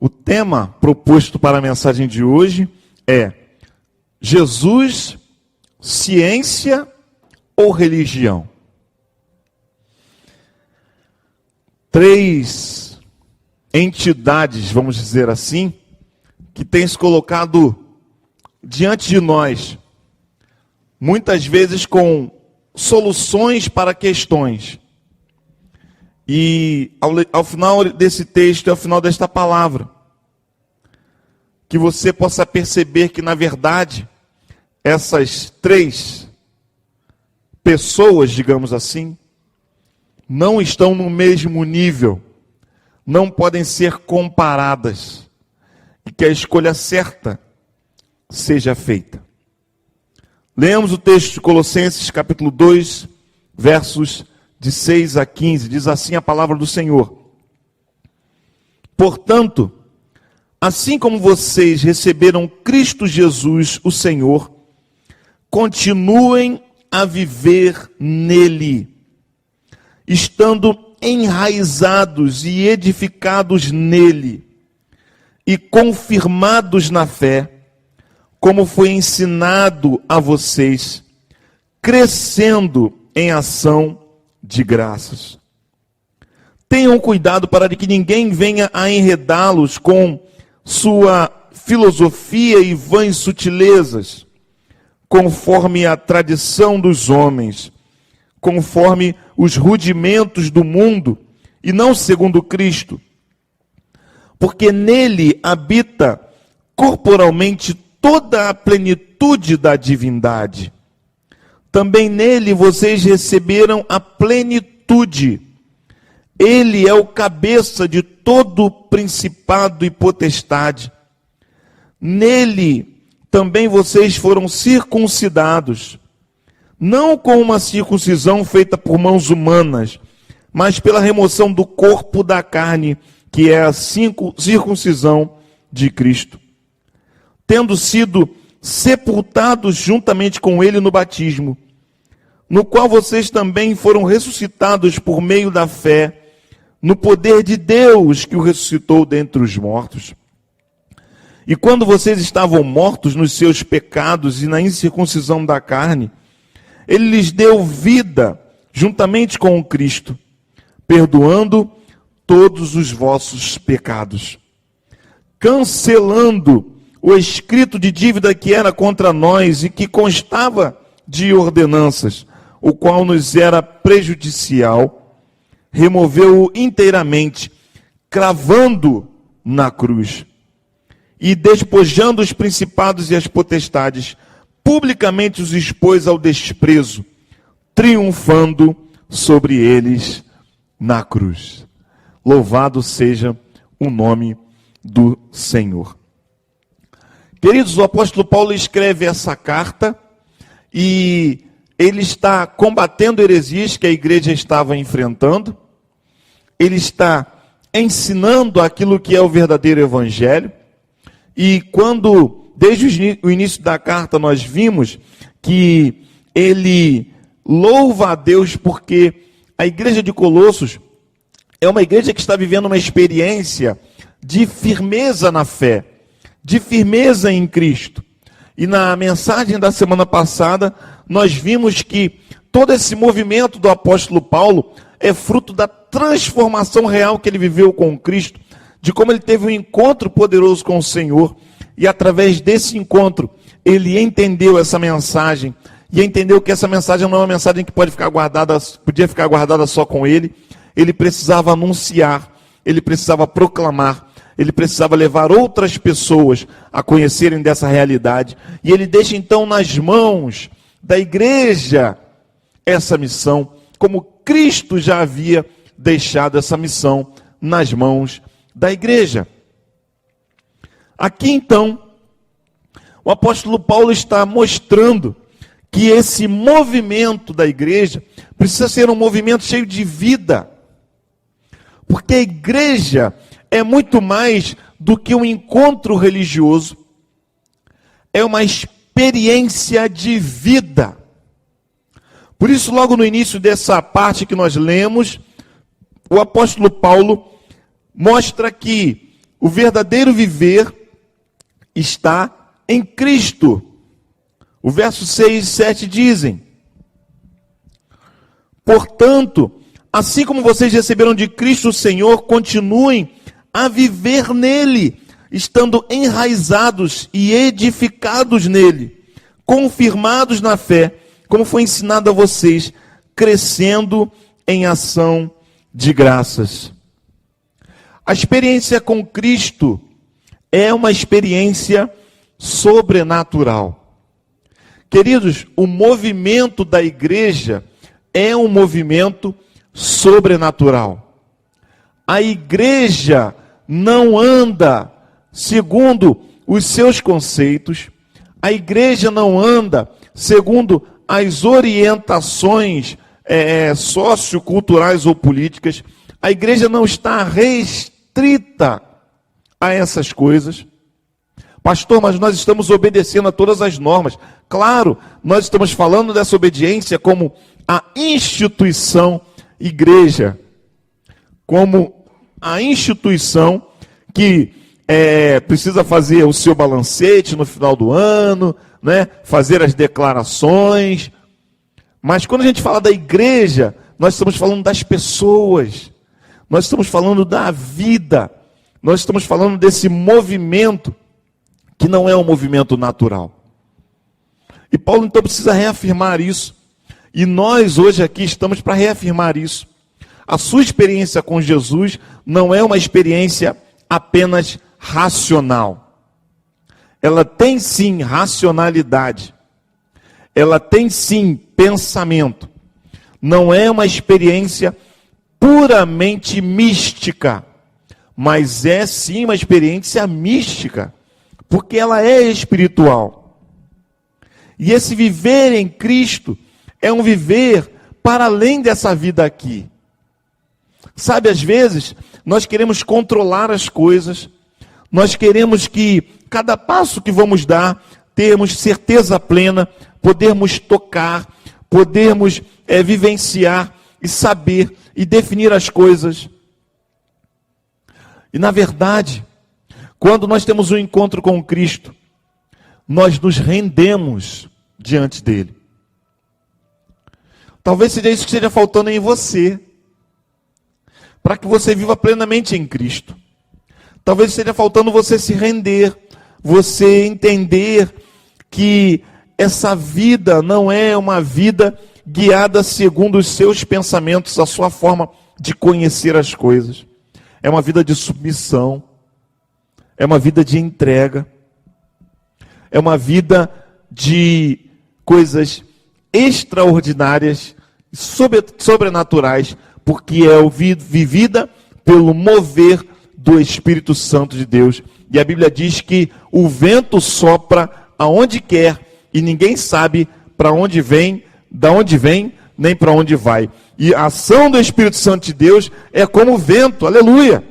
O tema proposto para a mensagem de hoje é Jesus, ciência ou religião? Três entidades, vamos dizer assim, que têm se colocado diante de nós, muitas vezes com soluções para questões. E ao final desse texto, ao final desta palavra, que você possa perceber que, na verdade, essas três pessoas, digamos assim, não estão no mesmo nível, não podem ser comparadas, e que a escolha certa seja feita. Leamos o texto de Colossenses, capítulo 2, versos de 6 a 15, diz assim a palavra do Senhor. Portanto, assim como vocês receberam Cristo Jesus, o Senhor, continuem a viver nele, estando enraizados e edificados nele, e confirmados na fé, como foi ensinado a vocês, crescendo em ação de graças. Tenham cuidado para que ninguém venha a enredá-los com sua filosofia e vãs sutilezas, conforme a tradição dos homens, conforme os rudimentos do mundo, e não segundo Cristo. Porque nele habita corporalmente toda a plenitude da divindade. Também nele vocês receberam a plenitude. Ele é o cabeça de todo principado e potestade. Nele também vocês foram circuncidados, não com uma circuncisão feita por mãos humanas, mas pela remoção do corpo da carne, que é a circuncisão de Cristo. Tendo sido sepultados juntamente com ele no batismo, no qual vocês também foram ressuscitados por meio da fé, no poder de Deus que o ressuscitou dentre os mortos. E quando vocês estavam mortos nos seus pecados e na incircuncisão da carne, ele lhes deu vida juntamente com o Cristo, perdoando todos os vossos pecados, cancelando o escrito de dívida que era contra nós e que constava de ordenanças, o qual nos era prejudicial, removeu-o inteiramente, cravando na cruz, e despojando os principados e as potestades, publicamente os expôs ao desprezo, triunfando sobre eles na cruz. Louvado seja o nome do Senhor. Queridos, o apóstolo Paulo escreve essa carta e ele está combatendo heresias que a igreja estava enfrentando. Ele está ensinando aquilo que é o verdadeiro evangelho. E quando, desde o início da carta, nós vimos que ele louva a Deus porque a igreja de Colossos é uma igreja que está vivendo uma experiência de firmeza na fé, de firmeza em Cristo. E na mensagem da semana passada, nós vimos que todo esse movimento do apóstolo Paulo é fruto da transformação real que ele viveu com Cristo, de como ele teve um encontro poderoso com o Senhor, e através desse encontro, ele entendeu essa mensagem, e entendeu que essa mensagem não é uma mensagem que podia ficar guardada só com ele. Ele precisava anunciar, ele precisava proclamar, ele precisava levar outras pessoas a conhecerem dessa realidade. E ele deixa então nas mãos da igreja essa missão, como Cristo já havia deixado essa missão nas mãos da igreja. Aqui então, o apóstolo Paulo está mostrando que esse movimento da igreja precisa ser um movimento cheio de vida. Porque a igreja é muito mais do que um encontro religioso, é uma experiência de vida. Por isso, logo no início dessa parte que nós lemos, o apóstolo Paulo mostra que O verdadeiro viver está em Cristo. O verso 6 e 7 dizem: portanto, assim como vocês receberam de Cristo o Senhor, continuem a viver nele, estando enraizados e edificados nele, confirmados na fé, como foi ensinado a vocês, crescendo em ação de graças. A experiência com Cristo é uma experiência sobrenatural. Queridos, o movimento da igreja é um movimento sobrenatural. A igreja não anda segundo os seus conceitos, a igreja não anda segundo as orientações socioculturais ou políticas, a igreja não está restrita a essas coisas. Pastor, mas nós estamos obedecendo a todas as normas. Claro, nós estamos falando dessa obediência como a instituição igreja, como a instituição que precisa fazer o seu balancete no final do ano, né? Fazer as declarações. Mas quando a gente fala da igreja, nós estamos falando das pessoas, nós estamos falando da vida, nós estamos falando desse movimento que não é um movimento natural. E Paulo então precisa reafirmar isso. E nós hoje aqui estamos para reafirmar isso. A sua experiência com Jesus não é uma experiência apenas racional. Ela tem sim racionalidade. Ela tem sim pensamento. Não é uma experiência puramente mística, mas é sim uma experiência mística, porque ela é espiritual. E esse viver em Cristo é um viver para além dessa vida aqui. Sabe, às vezes, nós queremos controlar as coisas, nós queremos que cada passo que vamos dar, termos certeza plena, podermos tocar, podermos vivenciar e saber e definir as coisas. E na verdade, quando nós temos um encontro com Cristo, nós nos rendemos diante dele. Talvez seja isso que esteja faltando em você, para que você viva plenamente em Cristo. Talvez esteja faltando você se render, você entender que essa vida não é uma vida guiada segundo os seus pensamentos, a sua forma de conhecer as coisas. É uma vida de submissão, é uma vida de entrega, é uma vida de coisas extraordinárias, sobrenaturais, porque é vivida pelo mover do Espírito Santo de Deus. E a Bíblia diz que o vento sopra aonde quer e ninguém sabe para onde vem, da onde vem, nem para onde vai. E a ação do Espírito Santo de Deus é como o vento, aleluia.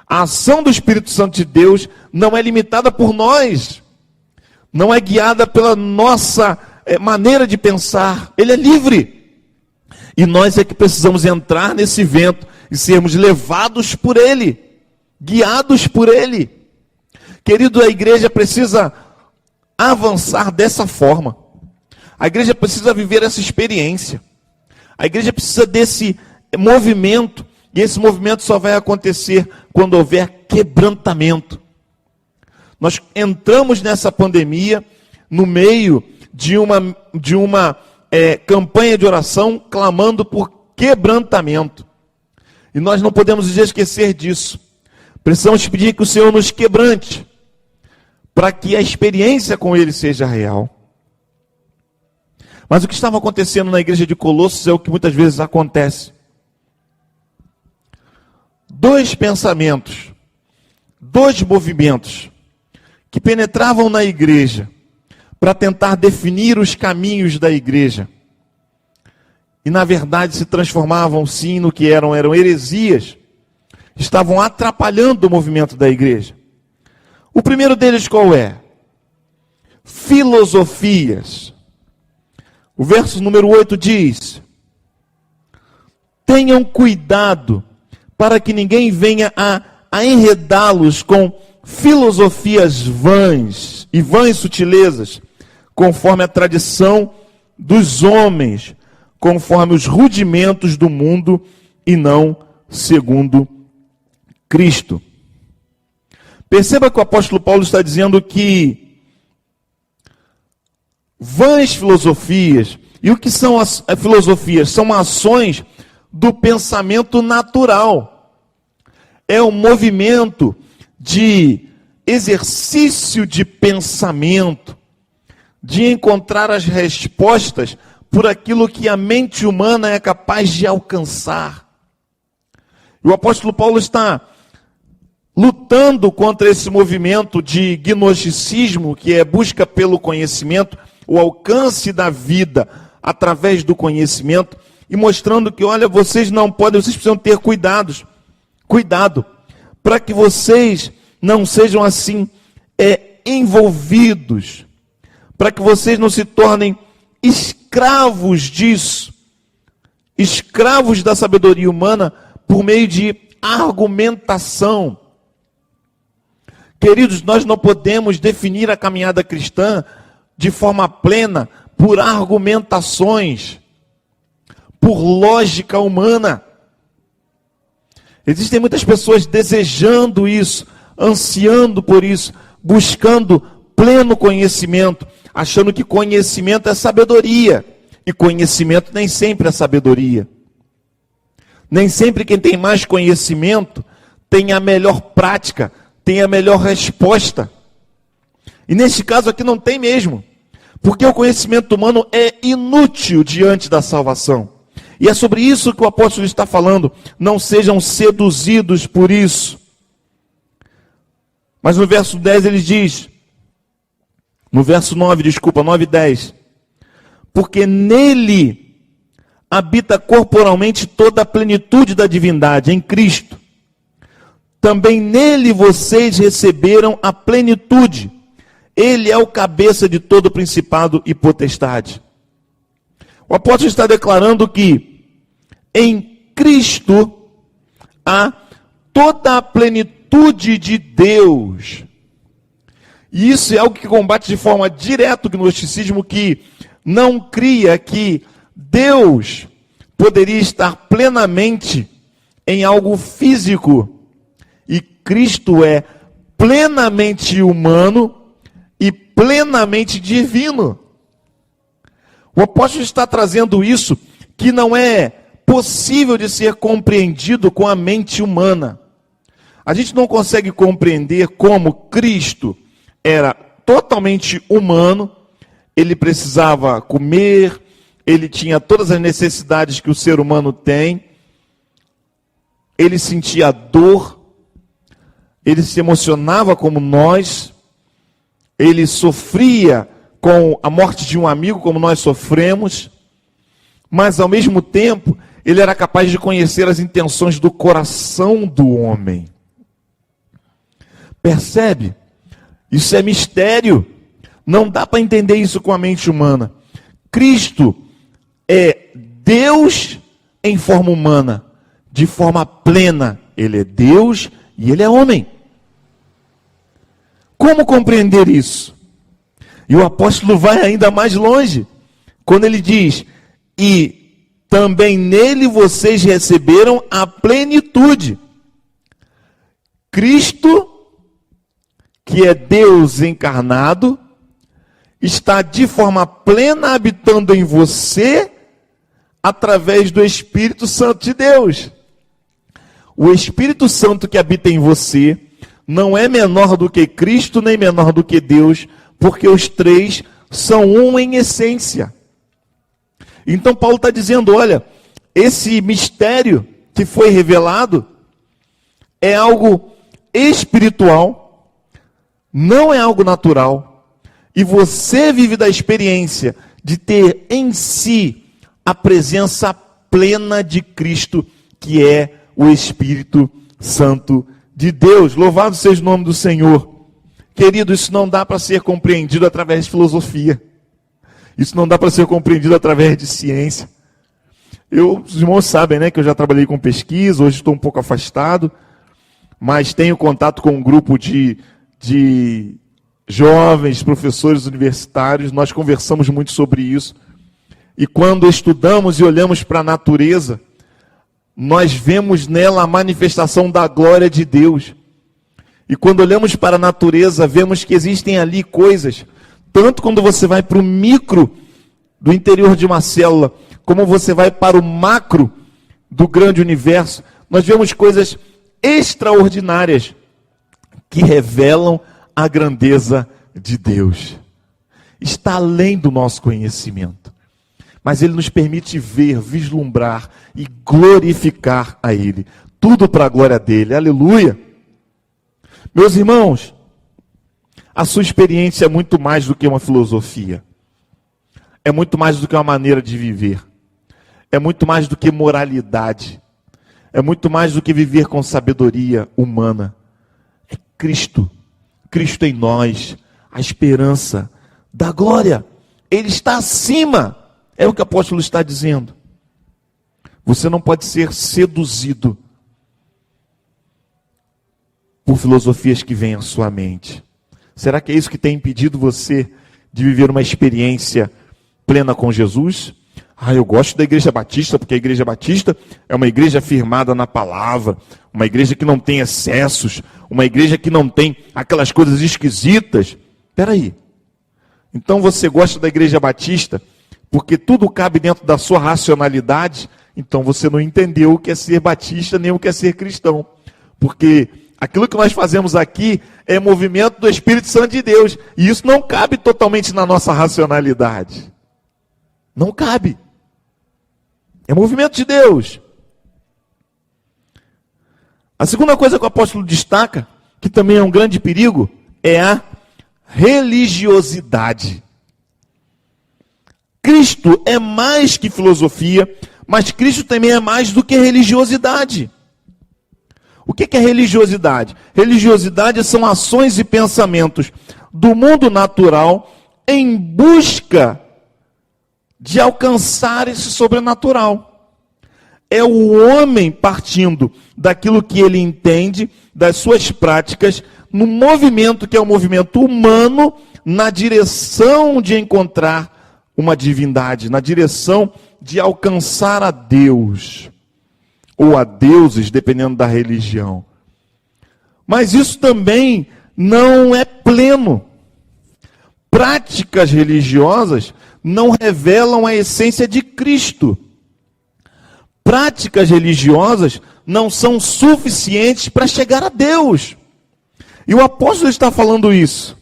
A ação do Espírito Santo de Deus não é limitada por nós, não é guiada pela nossa maneira de pensar, ele é livre. E nós é que precisamos entrar nesse vento e sermos levados por ele, guiados por ele. Querido, a igreja precisa avançar dessa forma. A igreja precisa viver essa experiência. A igreja precisa desse movimento. E esse movimento só vai acontecer quando houver quebrantamento. Nós entramos nessa pandemia no meio de uma campanha de oração clamando por quebrantamento. E nós não podemos esquecer disso. Precisamos pedir que o Senhor nos quebrante, para que a experiência com Ele seja real. Mas o que estava acontecendo na igreja de Colossos é o que muitas vezes acontece. Dois pensamentos, dois movimentos que penetravam na igreja para tentar definir os caminhos da igreja. E na verdade se transformavam sim no que eram heresias. Estavam atrapalhando o movimento da igreja. O primeiro deles qual é? Filosofias. O verso número 8 diz: tenham cuidado para que ninguém venha a a enredá-los com filosofias vãs e vãs sutilezas, conforme a tradição dos homens, conforme os rudimentos do mundo e não segundo Cristo. Perceba que o apóstolo Paulo está dizendo que vãs filosofias, e o que são as filosofias? São ações do pensamento natural. É um movimento de exercício de pensamento, de encontrar as respostas por aquilo que a mente humana é capaz de alcançar. E o apóstolo Paulo está lutando contra esse movimento de gnosticismo, que é busca pelo conhecimento, o alcance da vida através do conhecimento, e mostrando que, olha, vocês não podem, vocês precisam ter cuidado, para que vocês não sejam assim envolvidos, para que vocês não se tornem escravos disso, escravos da sabedoria humana por meio de argumentação. Queridos, nós não podemos definir a caminhada cristã de forma plena por argumentações, por lógica humana. Existem muitas pessoas desejando isso, ansiando por isso, buscando pleno conhecimento, achando que conhecimento é sabedoria. E conhecimento nem sempre é sabedoria. Nem sempre quem tem mais conhecimento tem a melhor prática, tem a melhor resposta. E neste caso aqui não tem mesmo. Porque o conhecimento humano é inútil diante da salvação. E é sobre isso que o apóstolo está falando. Não sejam seduzidos por isso. Mas no verso 10 ele diz, no verso 9 e 10, porque nele habita corporalmente toda a plenitude da divindade, em Cristo. Também nele vocês receberam a plenitude. Ele é o cabeça de todo principado e potestade. O apóstolo está declarando que em Cristo há toda a plenitude de Deus. E isso é algo que combate de forma direta o gnosticismo, que não cria que Deus poderia estar plenamente em algo físico. E Cristo é plenamente humano e plenamente divino. O apóstolo está trazendo isso, que não é possível de ser compreendido com a mente humana. A gente não consegue compreender como Cristo era totalmente humano, ele precisava comer, ele tinha todas as necessidades que o ser humano tem, ele sentia dor, ele se emocionava como nós, ele sofria com a morte de um amigo como nós sofremos, mas ao mesmo tempo ele era capaz de conhecer as intenções do coração do homem. Percebe? Isso é mistério. Não dá para entender isso com a mente humana. Cristo é Deus em forma humana, de forma plena. Ele é Deus e ele é homem. Como compreender isso? E o apóstolo vai ainda mais longe, quando ele diz, e também nele vocês receberam a plenitude. Cristo, que é Deus encarnado, está de forma plena habitando em você, através do Espírito Santo de Deus. O Espírito Santo que habita em você não é menor do que Cristo, nem menor do que Deus, porque os três são um em essência. Então Paulo está dizendo, olha, esse mistério que foi revelado é algo espiritual, não é algo natural, e você vive da experiência de ter em si a presença plena de Cristo, que é o Espírito Santo de Deus. Louvado seja o nome do Senhor. Querido, isso não dá para ser compreendido através de filosofia. Isso não dá para ser compreendido através de ciência. Os irmãos sabem, né, que eu já trabalhei com pesquisa, hoje estou um pouco afastado. mas tenho contato com um grupo de jovens, professores universitários, nós conversamos muito sobre isso. E quando estudamos e olhamos para a natureza, nós vemos nela a manifestação da glória de Deus. E quando olhamos para a natureza, vemos que existem ali coisas, tanto quando você vai para o micro do interior de uma célula, como você vai para o macro do grande universo, nós vemos coisas extraordinárias que revelam a grandeza de Deus. Está além do nosso conhecimento. Mas Ele nos permite ver, vislumbrar e glorificar a Ele. Tudo para a glória dEle. Aleluia! Meus irmãos, a sua experiência é muito mais do que uma filosofia. É muito mais do que uma maneira de viver. É muito mais do que moralidade. É muito mais do que viver com sabedoria humana. É Cristo. Cristo em nós. A esperança da glória. Ele está acima. É o que o apóstolo está dizendo. Você não pode ser seduzido por filosofias que vêm à sua mente. Será que é isso que tem impedido você de viver uma experiência plena com Jesus? Eu gosto da Igreja Batista, porque a Igreja Batista é uma igreja firmada na palavra, uma igreja que não tem excessos, uma igreja que não tem aquelas coisas esquisitas. Espera aí. Então você gosta da Igreja Batista porque tudo cabe dentro da sua racionalidade? Então você não entendeu o que é ser batista, nem o que é ser cristão. Porque aquilo que nós fazemos aqui é movimento do Espírito Santo de Deus. E isso não cabe totalmente na nossa racionalidade. Não cabe. É movimento de Deus. A segunda coisa que o apóstolo destaca, que também é um grande perigo, é a religiosidade. Cristo é mais que filosofia, mas Cristo também é mais do que religiosidade. O que é religiosidade? Religiosidade são ações e pensamentos do mundo natural em busca de alcançar esse sobrenatural. É o homem partindo daquilo que ele entende, das suas práticas, no movimento que é o movimento humano, na direção de encontrar uma divindade, na direção de alcançar a Deus, ou a deuses, dependendo da religião. Mas isso também não é pleno. Práticas religiosas não revelam a essência de Cristo. Práticas religiosas não são suficientes para chegar a Deus. E o apóstolo está falando isso.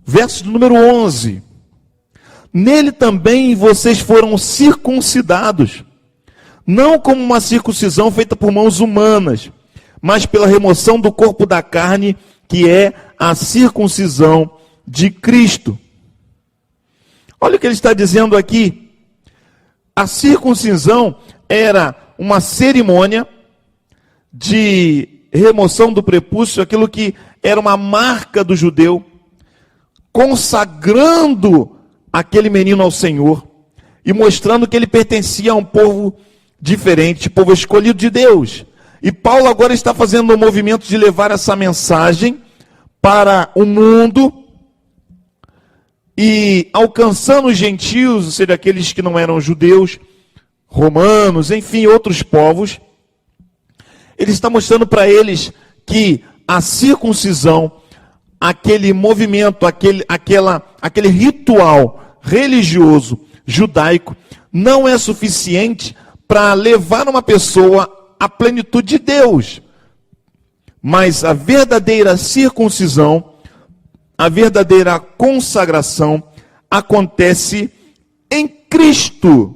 Verso número 11. Nele também vocês foram circuncidados, não como uma circuncisão feita por mãos humanas, mas pela remoção do corpo da carne, que é a circuncisão de Cristo. Olha o que ele está dizendo aqui. A circuncisão era uma cerimônia de remoção do prepúcio, aquilo que era uma marca do judeu, consagrando aquele menino ao Senhor e mostrando que ele pertencia a um povo diferente, povo escolhido de Deus. E Paulo agora está fazendo um movimento de levar essa mensagem para o mundo e alcançando os gentios, ou seja, aqueles que não eram judeus, romanos, enfim, outros povos. Ele está mostrando para eles que a circuncisão, aquele movimento, aquele ritual religioso judaico, não é suficiente para levar uma pessoa à plenitude de Deus. Mas a verdadeira circuncisão, a verdadeira consagração, acontece em Cristo,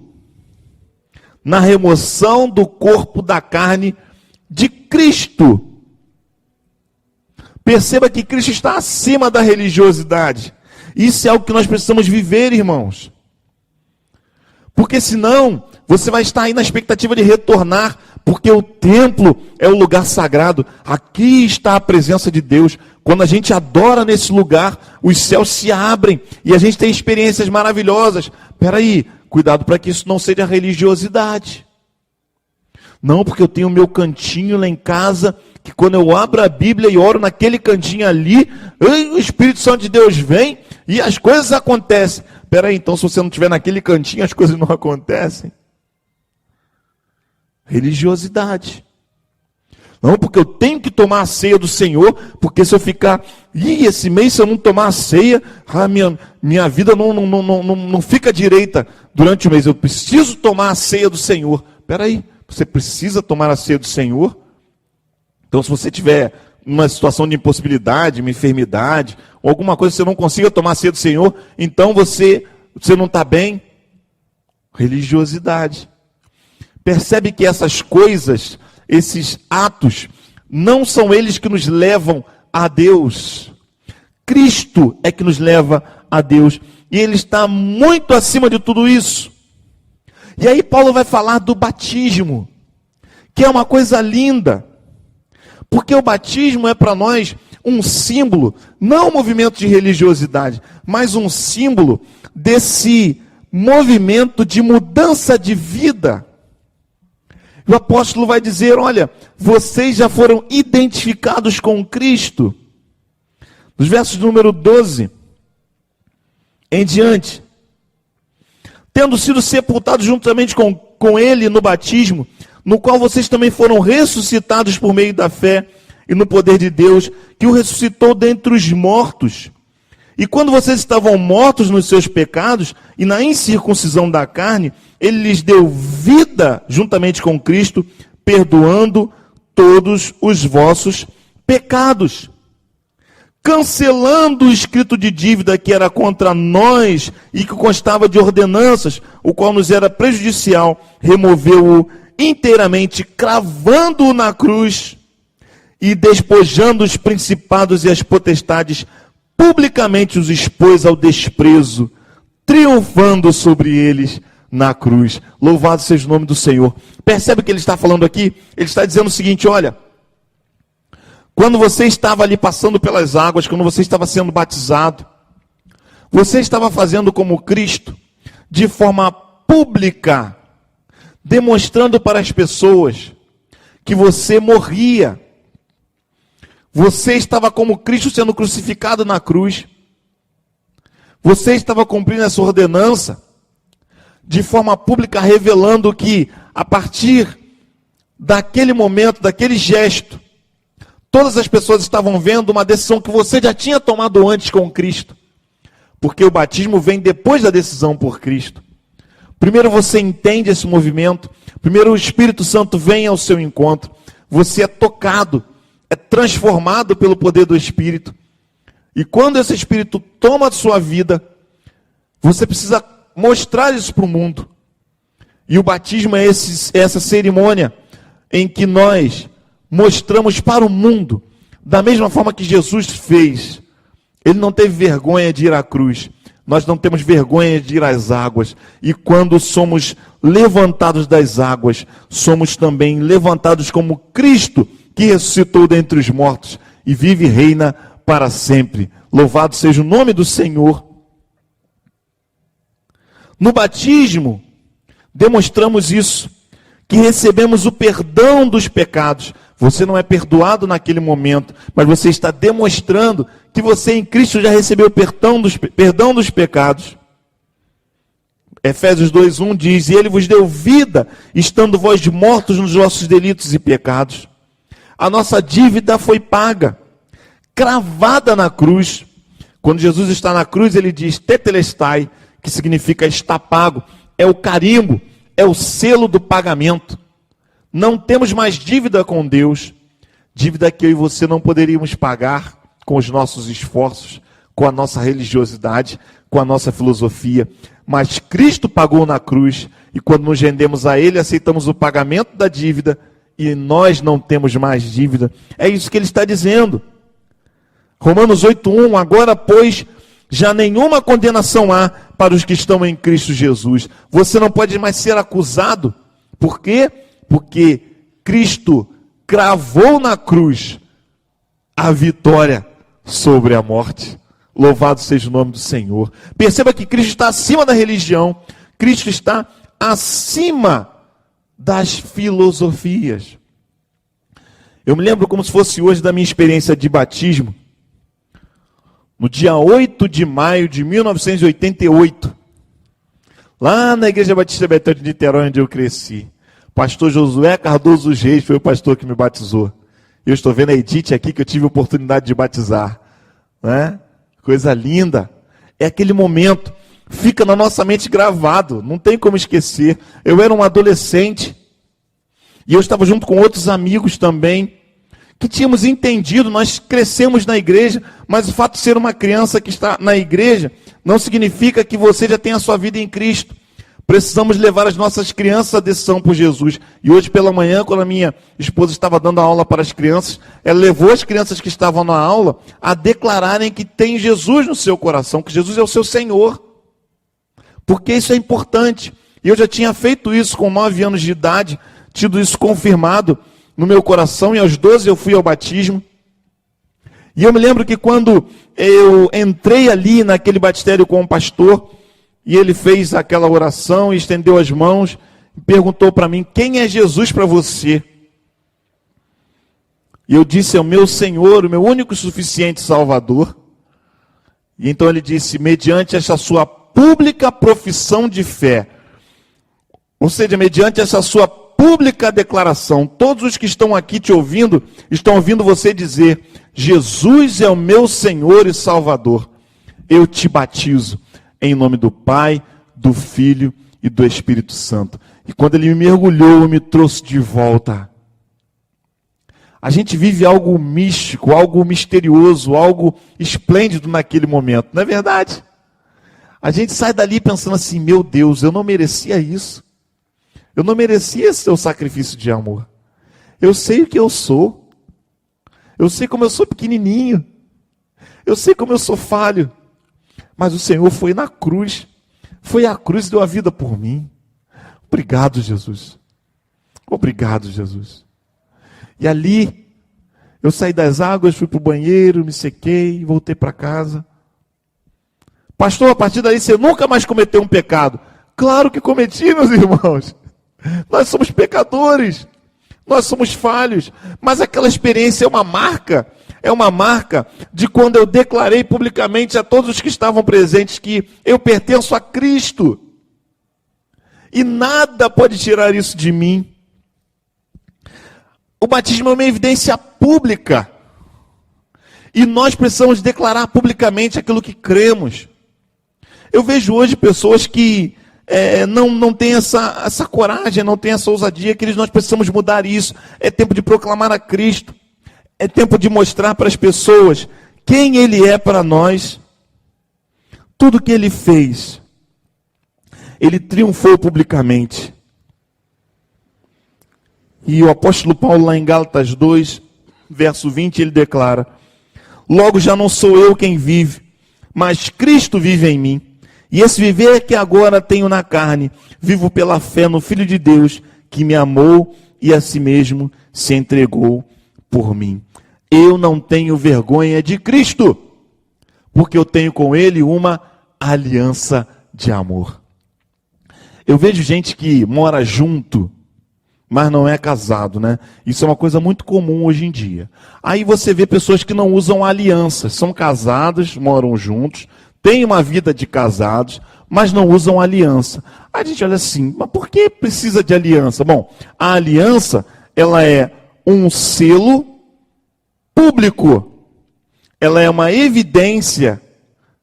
na remoção do corpo da carne de Cristo. Perceba que Cristo está acima da religiosidade. Isso é algo que nós precisamos viver, irmãos. Porque senão, você vai estar aí na expectativa de retornar, porque o templo é o lugar sagrado. Aqui está a presença de Deus. Quando a gente adora nesse lugar, os céus se abrem e a gente tem experiências maravilhosas. Espera aí, cuidado para que isso não seja religiosidade. Não, porque eu tenho o meu cantinho lá em casa, que quando eu abro a Bíblia e oro naquele cantinho ali, o Espírito Santo de Deus vem e as coisas acontecem. Peraí, então se você não estiver naquele cantinho, as coisas não acontecem? Religiosidade. Não, porque eu tenho que tomar a ceia do Senhor, porque se eu ficar, esse mês se eu não tomar a ceia, minha vida não fica direita durante o mês. Eu preciso tomar a ceia do Senhor. Peraí, você precisa tomar a ceia do Senhor? Então se você tiver uma situação de impossibilidade, uma enfermidade, ou alguma coisa que você não consiga tomar a ceia do Senhor, então você não está bem? Religiosidade. Percebe que essas coisas, esses atos, não são eles que nos levam a Deus. Cristo é que nos leva a Deus. E Ele está muito acima de tudo isso. E aí Paulo vai falar do batismo, que é uma coisa linda. Porque o batismo é para nós um símbolo, não um movimento de religiosidade, mas um símbolo desse movimento de mudança de vida. O apóstolo vai dizer, olha, vocês já foram identificados com Cristo. Nos versos número 12 em diante. Tendo sido sepultados juntamente com Ele no batismo, no qual vocês também foram ressuscitados por meio da fé e no poder de Deus, que o ressuscitou dentre os mortos. E quando vocês estavam mortos nos seus pecados e na incircuncisão da carne, Ele lhes deu vida juntamente com Cristo, perdoando todos os vossos pecados, cancelando o escrito de dívida que era contra nós e que constava de ordenanças, o qual nos era prejudicial, removeu-o inteiramente, cravando-o na cruz e despojando os principados e as potestades, publicamente os expôs ao desprezo, triunfando sobre eles na cruz. Louvado seja o nome do Senhor. Percebe o que ele está falando aqui? Ele está dizendo o seguinte, olha, quando você estava ali passando pelas águas, quando você estava sendo batizado, você estava fazendo como Cristo, de forma pública, demonstrando para as pessoas que você morria. Você estava como Cristo sendo crucificado na cruz. Você estava cumprindo essa ordenança de forma pública, revelando que a partir daquele momento, daquele gesto, todas as pessoas estavam vendo uma decisão que você já tinha tomado antes com Cristo. Porque o batismo vem depois da decisão por Cristo. Primeiro você entende esse movimento. Primeiro o Espírito Santo vem ao seu encontro. Você é tocado, é transformado pelo poder do Espírito. E quando esse Espírito toma a sua vida, você precisa mostrar isso para o mundo. E o batismo é essa cerimônia em que nós mostramos para o mundo, da mesma forma que Jesus fez. Ele não teve vergonha de ir à cruz. Nós não temos vergonha de ir às águas. E quando somos levantados das águas, somos também levantados como Cristo, que ressuscitou dentre os mortos e vive e reina para sempre. Louvado seja o nome do Senhor. No batismo, demonstramos isso, que recebemos o perdão dos pecados. Você não é perdoado naquele momento, mas você está demonstrando que você em Cristo já recebeu o perdão dos pecados. Efésios 2:1 diz, e Ele vos deu vida, estando vós mortos nos vossos delitos e pecados. A nossa dívida foi paga, cravada na cruz. Quando Jesus está na cruz, Ele diz, tetelestai, que significa está pago. É o carimbo, é o selo do pagamento. Não temos mais dívida com Deus, dívida que eu e você não poderíamos pagar com os nossos esforços, com a nossa religiosidade, com a nossa filosofia. Mas Cristo pagou na cruz, e quando nos rendemos a Ele, aceitamos o pagamento da dívida, e nós não temos mais dívida. É isso que Ele está dizendo. Romanos 8:1, agora, pois, já nenhuma condenação há para os que estão em Cristo Jesus. Você não pode mais ser acusado. Por quê? Porque Cristo cravou na cruz a vitória sobre a morte. Louvado seja o nome do Senhor. Perceba que Cristo está acima da religião. Cristo está acima das filosofias. Eu me lembro como se fosse hoje da minha experiência de batismo, no dia 8 de maio de 1988, lá na Igreja Batista Betânia de Niterói, onde eu cresci. Pastor Josué Cardoso Reis foi o pastor que me batizou. Eu estou vendo a Edith aqui que eu tive a oportunidade de batizar, né? Coisa linda. É aquele momento, fica na nossa mente gravado, não tem como esquecer. Eu era um adolescente e eu estava junto com outros amigos também, que tínhamos entendido, nós crescemos na igreja, mas o fato de ser uma criança que está na igreja não significa que você já tenha a sua vida em Cristo. Precisamos levar as nossas crianças à decisão por Jesus. E hoje pela manhã, quando a minha esposa estava dando aula para as crianças, ela levou as crianças que estavam na aula a declararem que tem Jesus no seu coração, que Jesus é o seu Senhor. Porque isso é importante. E eu já tinha feito isso com 9 anos de idade, tido isso confirmado no meu coração, e aos 12 eu fui ao batismo. E eu me lembro que quando eu entrei ali naquele batistério com o pastor, e ele fez aquela oração, e estendeu as mãos, e perguntou para mim, quem é Jesus para você? E eu disse, é o meu Senhor, o meu único e suficiente Salvador. E então ele disse, mediante essa sua pública profissão de fé, ou seja, mediante essa sua pública declaração, todos os que estão aqui te ouvindo, estão ouvindo você dizer, Jesus é o meu Senhor e Salvador. Eu te batizo em nome do Pai, do Filho e do Espírito Santo. E quando ele me mergulhou, me trouxe de volta. A gente vive algo místico, algo misterioso, algo esplêndido naquele momento, não é verdade? A gente sai dali pensando assim, meu Deus, eu não merecia isso. Eu não merecia esse seu sacrifício de amor. Eu sei o que eu sou. Eu sei como eu sou pequenininho. Eu sei como eu sou falho. Mas o Senhor foi na cruz. Foi à cruz e deu a vida por mim. Obrigado, Jesus. Obrigado, Jesus. E ali, eu saí das águas, fui para o banheiro, me sequei, voltei para casa. Pastor, a partir daí você nunca mais cometeu um pecado. Claro que cometi, meus irmãos. Nós somos pecadores, nós somos falhos, mas aquela experiência é uma marca de quando eu declarei publicamente a todos os que estavam presentes que eu pertenço a Cristo. E nada pode tirar isso de mim. O batismo é uma evidência pública. E nós precisamos declarar publicamente aquilo que cremos. Eu vejo hoje pessoas que não tem essa coragem, não tem essa ousadia, que nós precisamos mudar isso. É tempo de proclamar a Cristo. É tempo de mostrar para as pessoas quem Ele é para nós. Tudo que Ele fez, Ele triunfou publicamente. E o apóstolo Paulo, lá em Gálatas 2, verso 20, ele declara, logo já não sou eu quem vive, mas Cristo vive em mim. E esse viver que agora tenho na carne, vivo pela fé no Filho de Deus, que me amou e a si mesmo se entregou por mim. Eu não tenho vergonha de Cristo, porque eu tenho com Ele uma aliança de amor. Eu vejo gente que mora junto, mas não é casado, né? Isso é uma coisa muito comum hoje em dia. Aí você vê pessoas que não usam alianças, são casados, moram juntos, têm uma vida de casados, mas não usam aliança. Aí a gente olha assim, mas por que precisa de aliança? Bom, a aliança, ela é um selo público. Ela é uma evidência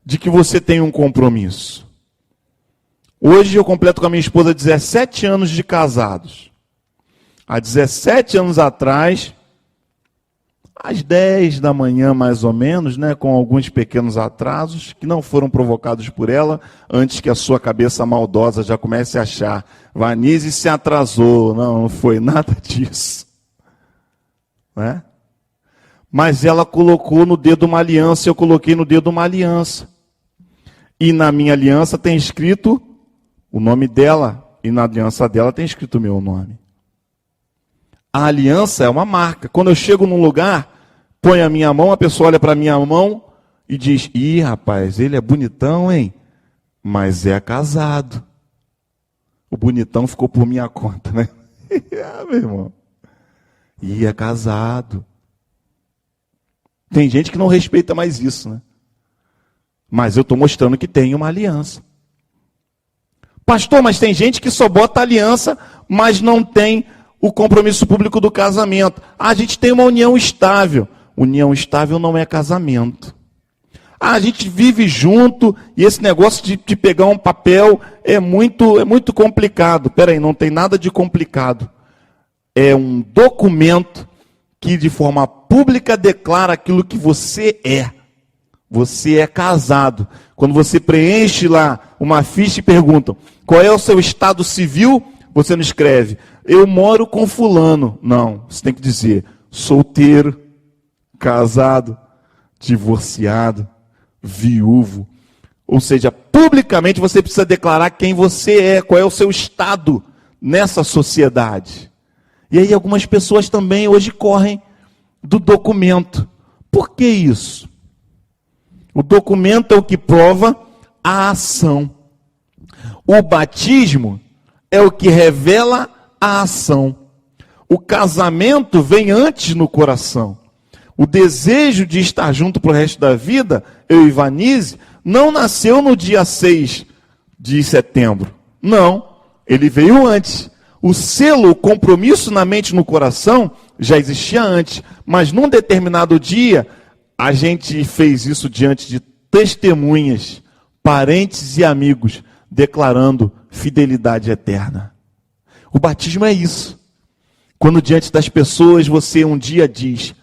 de que você tem um compromisso. Hoje eu completo com a minha esposa 17 anos de casados. Há 17 anos atrás, às 10 da manhã mais ou menos, né, com alguns pequenos atrasos, que não foram provocados por ela, antes que a sua cabeça maldosa já comece a achar, Vanise se atrasou. Não foi nada disso. Né? Mas ela colocou no dedo uma aliança, eu coloquei no dedo uma aliança. E na minha aliança tem escrito o nome dela, e na aliança dela tem escrito o meu nome. A aliança é uma marca. Quando eu chego num lugar, põe a minha mão, a pessoa olha para a minha mão e diz, ih, rapaz, ele é bonitão, hein? Mas é casado. O bonitão ficou por minha conta, né? Meu irmão. E é casado. Tem gente que não respeita mais isso, né? Mas eu estou mostrando que tem uma aliança. Pastor, mas tem gente que só bota aliança, mas não tem o compromisso público do casamento. A gente tem uma união estável. União estável não é casamento. A gente vive junto e esse negócio de pegar um papel é muito complicado. Peraí, não tem nada de complicado. É um documento que de forma pública declara aquilo que você é. Você é casado. Quando você preenche lá uma ficha e perguntam qual é o seu estado civil, você não escreve, eu moro com fulano. Não, você tem que dizer, solteiro, casado, divorciado, viúvo. Ou seja, publicamente você precisa declarar quem você é, qual é o seu estado nessa sociedade. E aí algumas pessoas também hoje correm do documento. Por que isso? O documento é o que prova a ação. O batismo é o que revela a ação. O casamento vem antes no coração. O desejo de estar junto para o resto da vida, eu e Vanise, não nasceu no dia 6 de setembro. Não, ele veio antes. O selo, o compromisso na mente e no coração já existia antes. Mas num determinado dia, a gente fez isso diante de testemunhas, parentes e amigos, declarando fidelidade eterna. O batismo é isso. Quando diante das pessoas você um dia diz,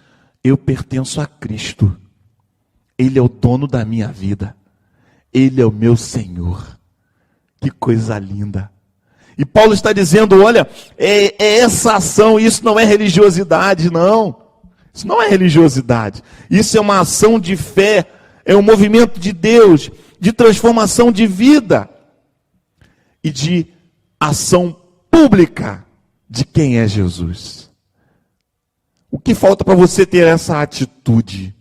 eu pertenço a Cristo. Ele é o dono da minha vida. Ele é o meu Senhor. Que coisa linda. E Paulo está dizendo, olha, é essa ação, isso não é religiosidade, não. Isso não é religiosidade. Isso é uma ação de fé, é um movimento de Deus, de transformação de vida e de ação pública de quem é Jesus. O que falta para você ter essa atitude?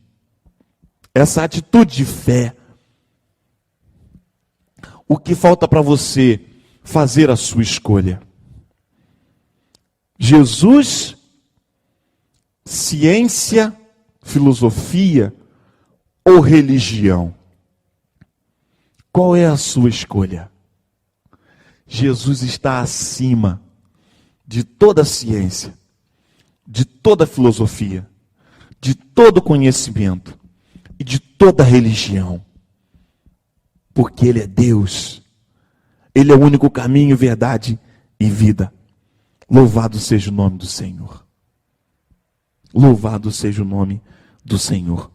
Essa atitude de fé. O que falta para você fazer a sua escolha? Jesus, ciência, filosofia ou religião? Qual é a sua escolha? Jesus está acima de toda ciência, de toda filosofia, de todo conhecimento e de toda religião. Porque Ele é Deus. Ele é o único caminho, verdade e vida. Louvado seja o nome do Senhor. Louvado seja o nome do Senhor.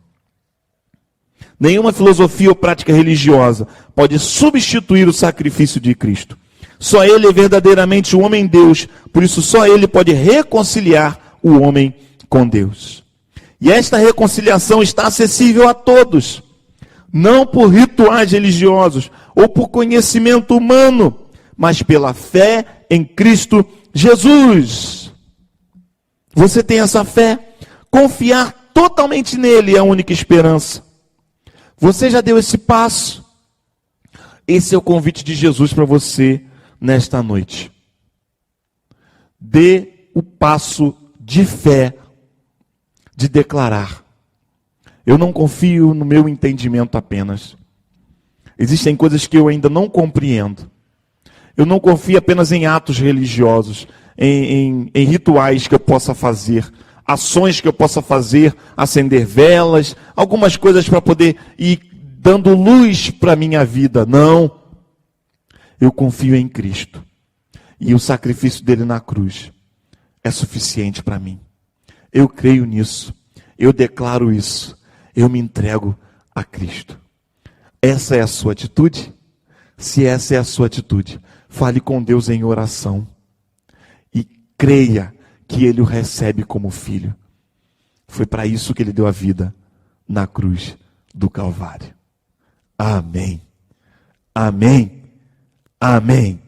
Nenhuma filosofia ou prática religiosa pode substituir o sacrifício de Cristo. Só Ele é verdadeiramente o homem-Deus, por isso só Ele pode reconciliar o homem com Deus. E esta reconciliação está acessível a todos, não por rituais religiosos ou por conhecimento humano, mas pela fé em Cristo Jesus. Você tem essa fé? Confiar totalmente nele é a única esperança. Você já deu esse passo? Esse é o convite de Jesus para você nesta noite. Dê o passo de fé, de declarar. Eu não confio no meu entendimento apenas. Existem coisas que eu ainda não compreendo. Eu não confio apenas em atos religiosos, em rituais que eu possa fazer, ações que eu possa fazer, acender velas, algumas coisas para poder ir dando luz para a minha vida. Não. Eu confio em Cristo. E o sacrifício dele na cruz é suficiente para mim. Eu creio nisso. Eu declaro isso. Eu me entrego a Cristo. Essa é a sua atitude? Se essa é a sua atitude, fale com Deus em oração. E creia que Ele o recebe como filho. Foi para isso que Ele deu a vida na cruz do Calvário. Amém. Amém. Amém.